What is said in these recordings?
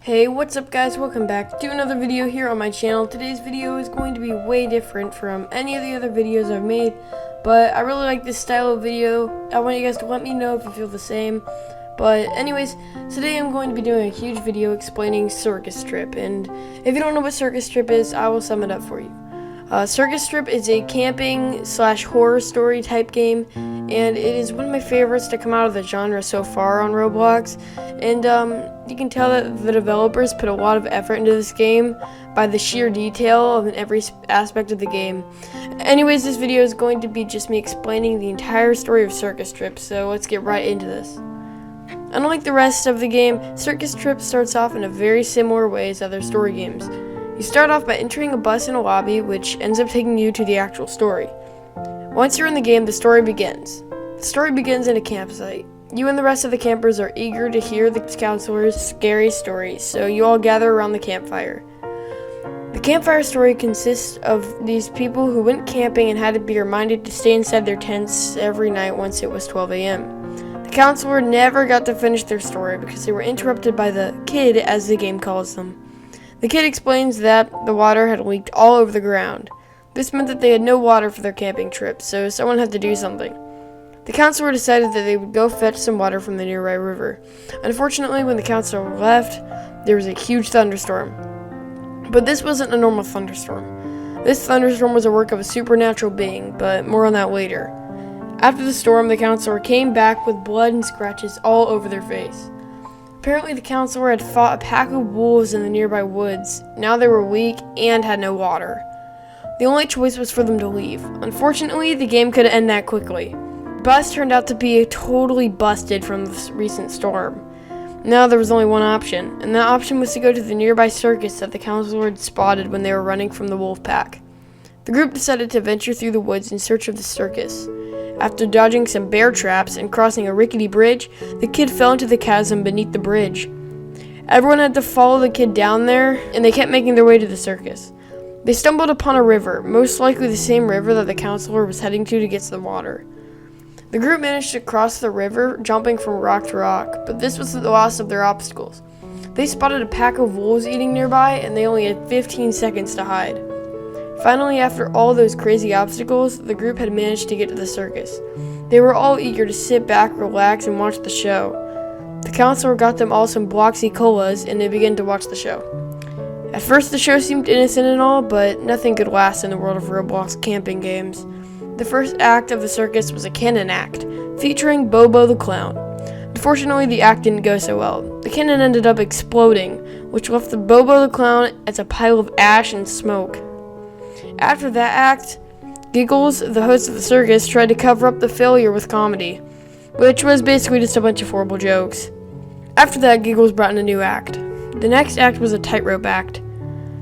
Hey, what's up guys? Welcome back to another video here on my channel. Today's video is going to be way different from any of the other videos I've made, but I really like this style of video. I want you guys to let me know if you feel the same. But anyways, today I'm going to be doing a huge video explaining Circus Trip, and if you don't know what Circus Trip is, I will sum it up for you. Circus Trip is a camping / horror story type game, and it is one of my favorites to come out of the genre so far on Roblox. And you can tell that the developers put a lot of effort into this game by the sheer detail of every aspect of the game. Anyways, this video is going to be just me explaining the entire story of Circus Trip, so let's get right into this. Unlike the rest of the game, Circus Trip starts off in a very similar way as other story games. You start off by entering a bus in a lobby, which ends up taking you to the actual story. Once you're in the game, the story begins. The story begins in a campsite. You and the rest of the campers are eager to hear the counselor's scary stories, so you all gather around the campfire. The campfire story consists of these people who went camping and had to be reminded to stay inside their tents every night once it was 12 a.m. The counselor never got to finish their story because they were interrupted by the kid, as the game calls them. The kid explains that the water had leaked all over the ground. This meant that they had no water for their camping trip, so someone had to do something. The counselor decided that they would go fetch some water from the nearby river. Unfortunately, when the counselor left, there was a huge thunderstorm. But this wasn't a normal thunderstorm. This thunderstorm was a work of a supernatural being, but more on that later. After the storm, the counselor came back with blood and scratches all over their face. Apparently, the counselor had fought a pack of wolves in the nearby woods. Now they were weak and had no water. The only choice was for them to leave. Unfortunately, the game could end that quickly. The bus turned out to be totally busted from the recent storm. Now there was only one option, and that option was to go to the nearby circus that the counselor had spotted when they were running from the wolf pack. The group decided to venture through the woods in search of the circus. After dodging some bear traps and crossing a rickety bridge, the kid fell into the chasm beneath the bridge. Everyone had to follow the kid down there, and they kept making their way to the circus. They stumbled upon a river, most likely the same river that the counselor was heading to get to the water. The group managed to cross the river, jumping from rock to rock, but this was the last of their obstacles. They spotted a pack of wolves eating nearby, and they only had 15 seconds to hide. Finally, after all those crazy obstacles, the group had managed to get to the circus. They were all eager to sit back, relax, and watch the show. The counselor got them all some Bloxy Colas, and they began to watch the show. At first, the show seemed innocent and all, but nothing could last in the world of Roblox camping games. The first act of the circus was a cannon act, featuring Bobo the Clown. Unfortunately, the act didn't go so well. The cannon ended up exploding, which left the Bobo the Clown as a pile of ash and smoke. After that act, Giggles, the host of the circus, tried to cover up the failure with comedy, which was basically just a bunch of horrible jokes. After that, Giggles brought in a new act. The next act was a tightrope act.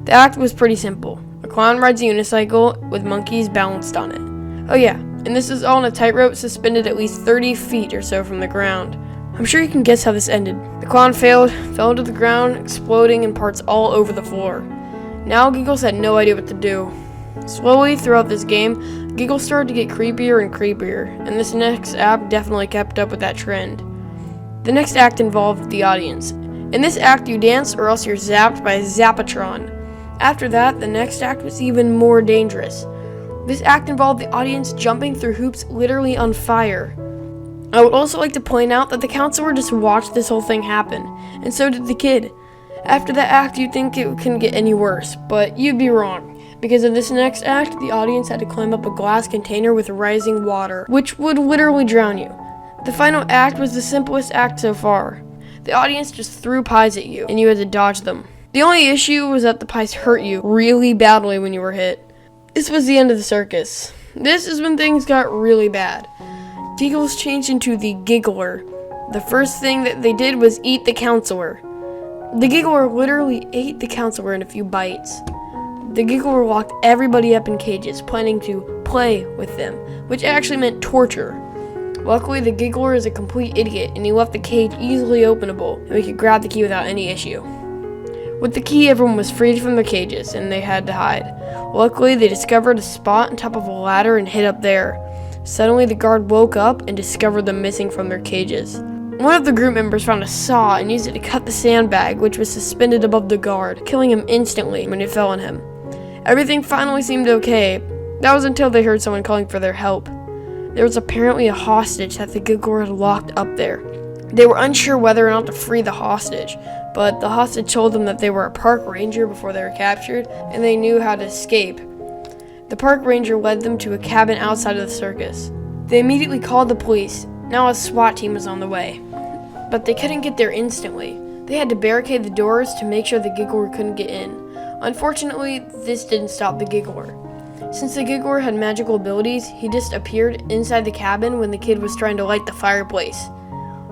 The act was pretty simple. A clown rides a unicycle with monkeys balanced on it. Oh yeah, and this is all on a tightrope suspended at least 30 feet or so from the ground. I'm sure you can guess how this ended. The clown failed, fell to the ground, exploding in parts all over the floor. Now Giggles had no idea what to do. Slowly throughout this game, Giggles started to get creepier and creepier, and this next act definitely kept up with that trend. The next act involved the audience. In this act, you dance or else you're zapped by a Zappatron. After that, the next act was even more dangerous. This act involved the audience jumping through hoops literally on fire. I would also like to point out that the counselor just watched this whole thing happen, and so did the kid. After that act, you'd think it couldn't get any worse, but you'd be wrong. Because in this next act, the audience had to climb up a glass container with rising water, which would literally drown you. The final act was the simplest act so far. The audience just threw pies at you, and you had to dodge them. The only issue was that the pies hurt you really badly when you were hit. This was the end of the circus. This is when things got really bad. Giggles changed into the giggler. The first thing that they did was eat the counselor. The giggler literally ate the counselor in a few bites. The giggler locked everybody up in cages, planning to play with them, which actually meant torture. Luckily, the giggler is a complete idiot, and he left the cage easily openable, and we could grab the key without any issue. With the key, everyone was freed from their cages, and they had to hide. Luckily, they discovered a spot on top of a ladder and hid up there. Suddenly, the guard woke up and discovered them missing from their cages. One of the group members found a saw and used it to cut the sandbag, which was suspended above the guard, killing him instantly when it fell on him. Everything finally seemed okay. That was until they heard someone calling for their help. There was apparently a hostage that the giggler had locked up there. They were unsure whether or not to free the hostage, but the hostage told them that they were a park ranger before they were captured, and they knew how to escape. The park ranger led them to a cabin outside of the circus. They immediately called the police. Now a SWAT team was on the way. But they couldn't get there instantly. They had to barricade the doors to make sure the giggler couldn't get in. Unfortunately, this didn't stop the giggler. Since the giggler had magical abilities, he just appeared inside the cabin when the kid was trying to light the fireplace.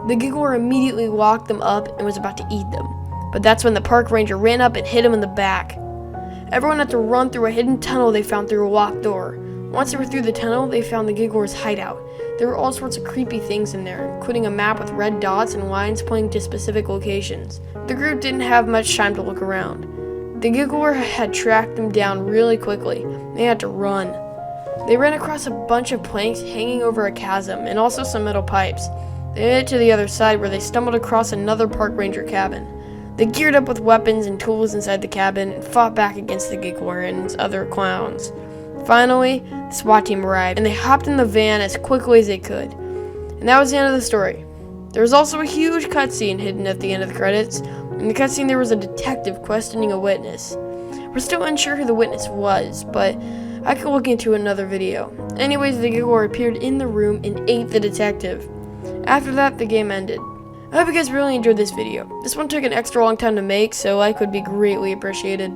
The giggler immediately locked them up and was about to eat them. But that's when the park ranger ran up and hit him in the back. Everyone had to run through a hidden tunnel they found through a locked door. Once they were through the tunnel, they found the giggler's hideout. There were all sorts of creepy things in there, including a map with red dots and lines pointing to specific locations. The group didn't have much time to look around. The giggler had tracked them down really quickly. They had to run. They ran across a bunch of planks hanging over a chasm and also some metal pipes. They made it to the other side where they stumbled across another park ranger cabin. They geared up with weapons and tools inside the cabin and fought back against the giggler and his other clowns. Finally, the SWAT team arrived and they hopped in the van as quickly as they could. And that was the end of the story. There was also a huge cutscene hidden at the end of the credits. In the cutscene, there was a detective questioning a witness. We're still unsure who the witness was, but I could look into another video. Anyways, the giggler appeared in the room and ate the detective. After that, the game ended. I hope you guys really enjoyed this video. This one took an extra long time to make, so a like would be greatly appreciated.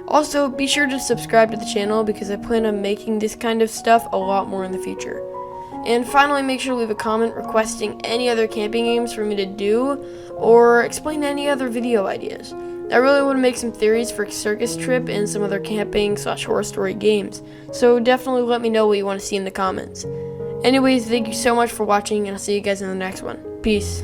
Also, be sure to subscribe to the channel because I plan on making this kind of stuff a lot more in the future. And finally, make sure to leave a comment requesting any other camping games for me to do, or explain any other video ideas. I really want to make some theories for Circus Trip and some other camping/horror story games, so definitely let me know what you want to see in the comments. Anyways, thank you so much for watching, and I'll see you guys in the next one. Peace.